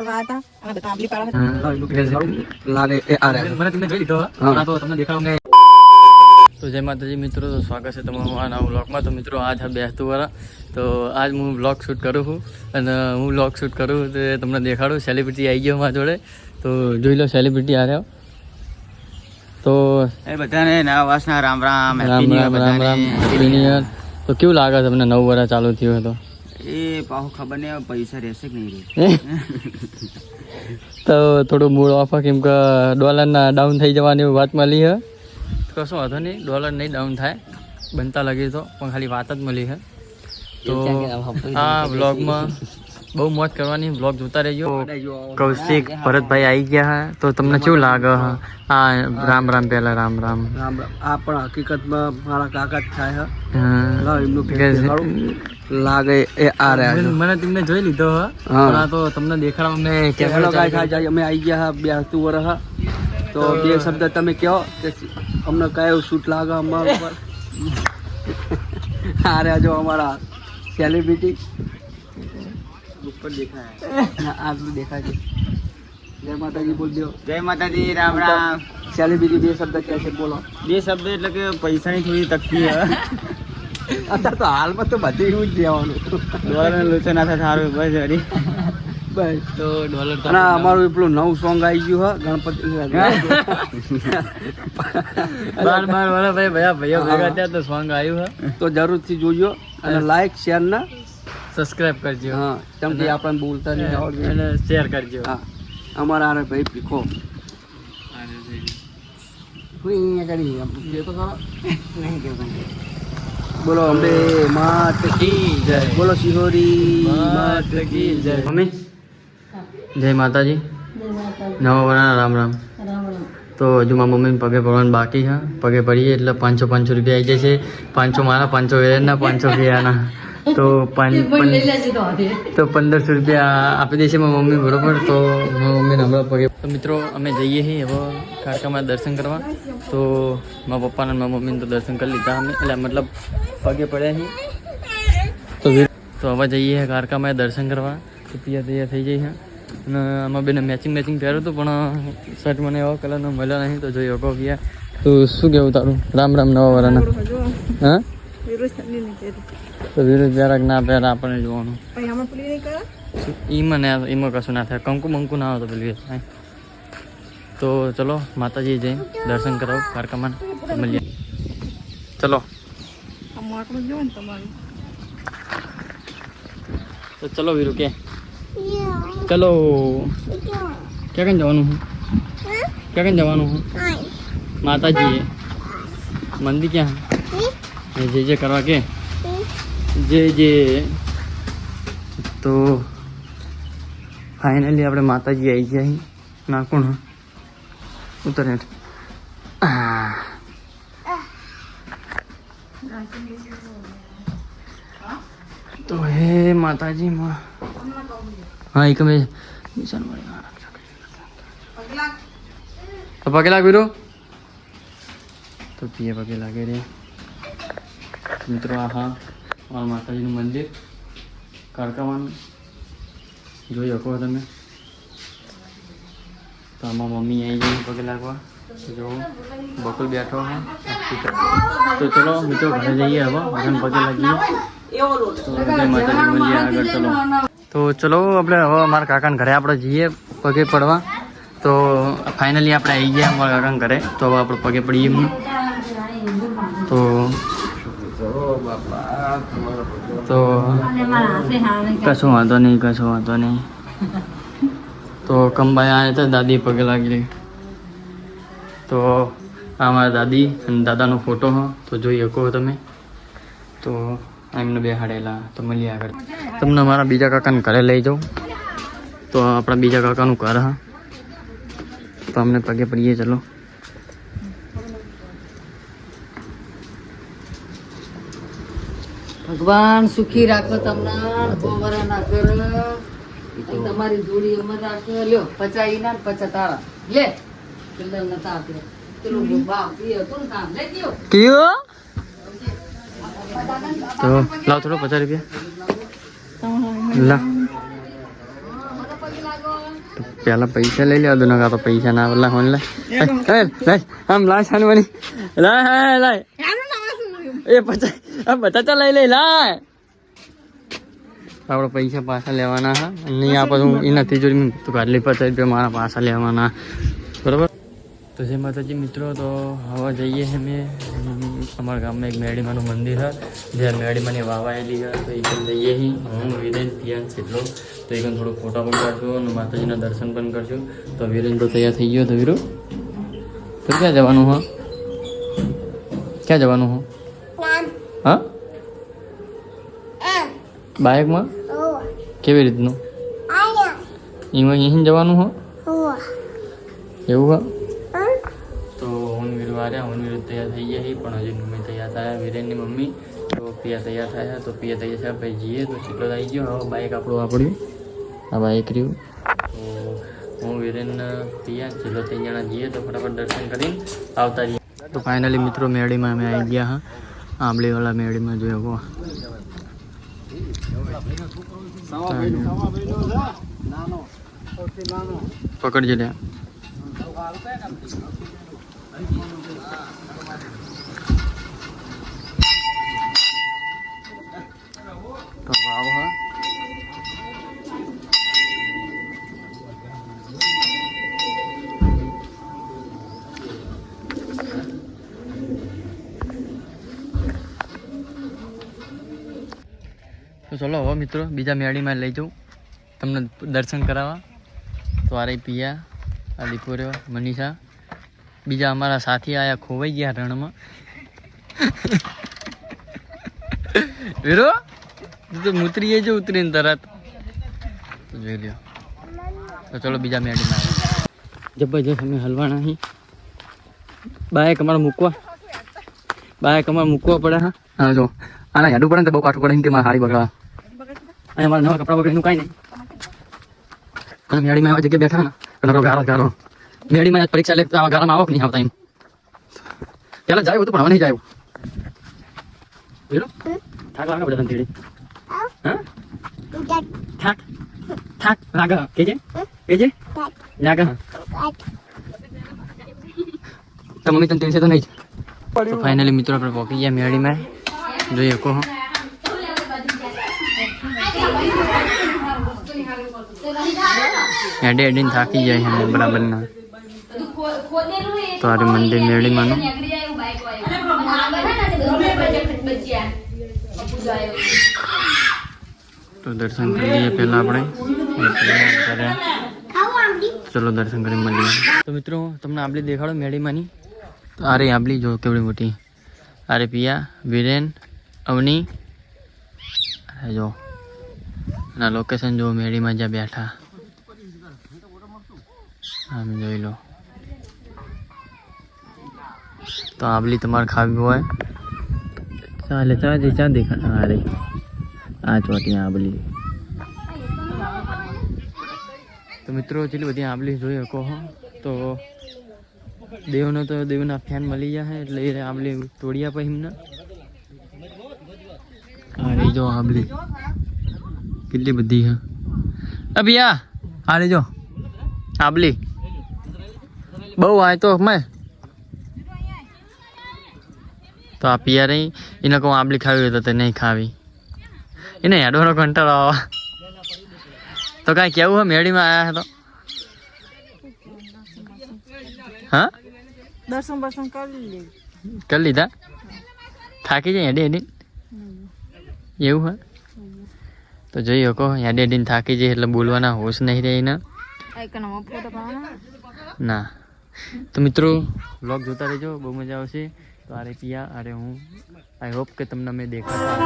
तो जय माता जी मित्रों, तो स्वागत है તમારું આ નવા વ્લોગમાં। તો મિત્રો આજ હા બેસતું વાળા, તો આજ હું વ્લોગ શૂટ કરું છું અને હું વ્લોગ શૂટ કરું તો તમને દેખાડું। સેલિબ્રિટી આવી ગયો મારા જોડે, તો જોઈ લો સેલિબ્રિટી આ રહ્યો। તો એ બધાને નવા વર્ષના Ram Ram, Ram Ram Ram Ram, happy new year. તો કેવું લાગે તમને નવું વર્ષ ચાલુ થયું હતો? એ પાહુ ખબર નહીં પૈસા રહેશે કે નહીં રહે। તો થોડું મૂડ ઓફ કેમ કે ડોલરના ડાઉન થઈ જવાની વાત મળી છે। કશો વાંધો નહીં, ડોલર નહીં ડાઉન થાય, બનતા લાગી તો પણ ખાલી વાત જ મળી છે। તો આ વ્લોગમાં બહુ મોજ કરવાની, વ્લોગ જોતા રહેજો। કૌશિક ભરતભાઈ આવી ગયા હે, તો તમને કેવું લાગે? હા, રામ રામ, પહેલા રામ રામ રામ રામ। આ પણ હકીકતમાં મારા કાકા જ થાય લાગે એ આ રહ્યા। મને તમને જોઈ લીધો હે, પણ આ તો તમને દેખાડવા મેં કેમેરો કાંઈ થાય અમે આવી ગયા બે હતું વર્ષ। તો બે શબ્દ તમે કહો કે અમને કયો શૂટ લાગે અમારા ઉપર? આ રહ્યા જો અમારા સેલિબ્રિટી ઉપર દેખાય, આટલું દેખાય છે। જય માતાજી બોલ દો। જય માતાજી, રામ રામ। સેલિબ્રિટી બે શબ્દ કહે છે, બોલો। બે શબ્દ એટલે કે પૈસાની થોડી તકતી હે। અત્યારે તો હાલમાં તો બધું એવું જ રહેવાનું, ડોલરનો લોચો ના થાય સારું બસ વળી। બસ તો ડોલર તો અને અમારું પેલું નવું સોંગ આવી ગયું હે ગણપતિ બાર વાળા ભાઈઓ ભેગા થયા તો સોંગ આવ્યું હે, તો જરૂરથી જોજો અને લાઈક શેર ના સબસ્ક્રાઇબ કરજો। હા, કેમ કે આપણને બોલતા નહીં આવડતું અને શેર કરજો। હા, અમારા આરે ભાઈ ભીખો બોલો અંબે માત કી જય, બોલો શિહોરી માત કી જય। મમ્મી જય માતાજી, નવા વર્ષના રામ રામ। તો હજુ મારા મમ્મીને પગે પડવાનું બાકી છે, પગે પડીએ એટલે 500 રૂપિયા આવી જશે। 500 મારા, 500 વેરના, 500 ફિયાના, તો 1500 રૂપિયા આપી દેશે મારી મમ્મી, બરોબર? તો મારી મમ્મીને હમણાં પગે તો મિત્રો અમે જઈએ છીએ હવે કારકામાં દર્શન કરવા। તો મારા પપ્પાને મારા મમ્મીને તો દર્શન કરી લીધા અમે, એટલે મતલબ પગે પડ્યા છીએ। તો હવે જઈએ કારકામાં દર્શન કરવા। તો તૈયાર થઈ જઈએ અને આમાં બેને મેચિંગ પહેર્યું હતું, પણ શર્ટ મને એવા કલરનો મળ્યો નહીં, તો જોઈ શકો ગયા। તો શું કહેવું તારું? રામ રામ નવા વરાના। હા, તો વિરુદ્ધ જરાક ના પહેરે આપણને જોવાનું, એમાં કશું ના થાય, કંકુ ના આવે તો પેલું થાય। તો ચલો માતાજી જઈ દર્શન કરાવું કારકામાં, મળીએ। ચલો તો ચલો વીરુ કે ચલો, ક્યાં જવાનું હું? ક્યાં જવાનું હું? માતાજી મંદિર ક્યાં? જે કરવા કે જે તો ફાઇનલી આપણે માતાજી આવી ગયા અહીં। ના કોણ ઉતર હેઠ। તો હે માતાજી માં, હા એક મેં તો પગે લાગ વીરો, તો પગે લાગે રે મિત્રો। આ હા માતાજીનું મંદિર કારકાવાનું જોઈ શકો તમે। તો આમાં મમ્મી આવી ગઈ પગે લાગવા, જો બકુલ બેઠો છે। તો ચલો મિત્રો ઘરે જઈએ, હવે બધાને પગે લાગીએ। તો જય માતાજી, મળીએ આગળ। ચલો તો ચલો આપણે હવે અમારા કાકાના ઘરે આપણે જઈએ પગે પડવા। તો ફાઇનલી આપણે આવી ગયા અમારા કાકાના ઘરે, તો હવે આપણે પગે પડીએ હું। તો કશું વાંધો નહીં। તો કંબાઈ આવે તો દાદી પગે લાગી રહી। તો આ મારા દાદી અને દાદાનો ફોટો હો, તો જોઈ શકો તમે। તો એમને બેહાડેલા, તો મળીએ આગળ। તમને મારા બીજા કાકાને ઘરે લઈ જાઉં। તો આપણા બીજા કાકાનું ઘર હા, તો અમને પગે પડીએ। ચલો ભગવાન સુખી રાખો તમને, ગોવરા ના કરો, તમારી જોડી અમર રાખો। લ્યો 50 ના 50 તારા લે, પેલા નતા આપ્યો પેલું બાપ એ હતું કામ લે ગયો કયો। તો લાવ થોડો 50 રૂપિયા લા। તો પહેલા પૈસા લઈ લેવા દો ને તો પૈસા ના પેલા ફોન લાય આમ લાય છાનવાની લાય એ પચાસ બટાટા લઈ લઈ લાય આપણે પૈસા પાછા લેવાના હા નહીં આપે હું એ નથી જોઈ તું કાઢલી 50 રૂપિયા મારા પાછા લેવાના બરાબર. તો જય માતાજી મિત્રો, તો હવે જઈએ અમે અમારા ગામમાં એક મેડીમાનું મંદિર છે જ્યાં મેડીમાની વાવાયેલી છે તો એ પણ જઈએ અહીં હું વિરેન પિયાન કેટલો તો એ પણ થોડો ફોટા પણ કાઢશું અને માતાજીના દર્શન પણ કરશું. તો વિરેન તો તૈયાર થઈ ગયો. તો વીરો તો ક્યાં જવાનું હો ક્યાં જવાનું હો હા બાઇકમાં કેવી રીતનું એમાં અહીં જવાનું હો એવું હા. તો હું વીર વાર્યા હું વીર તૈયાર થઈ ગયા પણ હજી મમ્મી તૈયાર થયા વિરેનની મમ્મી તો પિયા તૈયાર થયા તો પિયા તૈયાર થયા પછી જઈએ તો ચીટલો આવી ગયો હવે બાઇક આપણું આ બાઇક રહ્યું તો હું વિરેન પિયા ચીટલો 3 જણા જઈએ તો ફટાફટ દર્શન કરીને આવતા રહીએ. તો ફાઇનલી મિત્રો મેળીમાં અમે આવી ગયા હા આંબલીવાળા મેળીમાં જોયો પકડજે લે તો વાવ હા તો ચલો હવે મિત્રો બીજા મેળીમાં લઈ જાઉં તમને દર્શન કરાવવા. તો આ રહી પિયા આ દીપોર્યો મનીષા બીજા અમારા સાથી આયા ખોવાઈ ગયા રણમાં વીરો તો ઉતરીએ જો ઉતરીને તરત તો જોઈ લ્યો. તો ચલો બીજા મેળીમાં જબરજસ્ત અમે હલવાના અહીં બાઇક અમારે મૂકવા પડે હા જો આના હેડું પડે ને તો બહુ કાઠું પડે એમ કે મારે હારી બગડા અને મારા નવા કપડા વગર એનું કાંઈ નહીં અને મેળીમાં આવા જગ્યાએ બેઠા ને ગારો મેળીમાં પરીક્ષા લે તો આવા ગારામાં આવો કે નહીં આવતા એમ પેલા જાય તો પણ હવે નહીં જાય થાક લાગે બધા ધીરે થાક લાગે કેજે લાગે તો મમ્મી તને ટેન્શન તો નહીં. તો ફાઇનલી મિત્રો આપણે પહોંચી ગયા મેળીમાં જોઈએ કહો એડીને થાકી જાય અમે બરાબર ના. તો આ મંદિર મેળીમાંનું તો દર્શન કરી લઈએ પહેલાં આપણે ચલો દર્શન કરી મળીએ. તો મિત્રો તમને આંબલી દેખાડો મેળીમાંની. તો અરે આંબલી જો કેવડી મોટી અરે પિયા વિરેન અવની જો ના લોકેશન જો મેળીમાં જ્યાં બેઠા આમ જોઈ લો. તો આંબલી તમારે ખાવી હોય ચાલે ચા દેખા અરે આ ચોટી આંબલી. તો મિત્રો ચેટલી બધી આંબલી જોઈ શકો તો દેવના ફેન મળી જાય એટલે એ આંબલી તોડી આપે એમને. અરે જો આંબલી કેટલી બધી હે અભિયા અરે જો આંબલી બહુ આય તો મેં તો આ પિયા રહી એને કહું આંબલી ખાવી હોય તો તે નહીં ખાવી એને હેડવાનો કંટાળો આવે. તો કાંઈ કેવું હે મેળીમાં આવ્યા તો હા દર્શન કરી લીધા થાકી જાય હેડી એવું હે. તો જોઈ શકો હેડીને થાકી જાય એટલે બોલવાના હોશ નહીં રહે ને ના. તો મિત્રો વ્લોગ જોતા રહેજો બહુ મજા આવશે. તો અરે પિયા અરે હું આઈ હોપ કે તમને મેં દેખાતા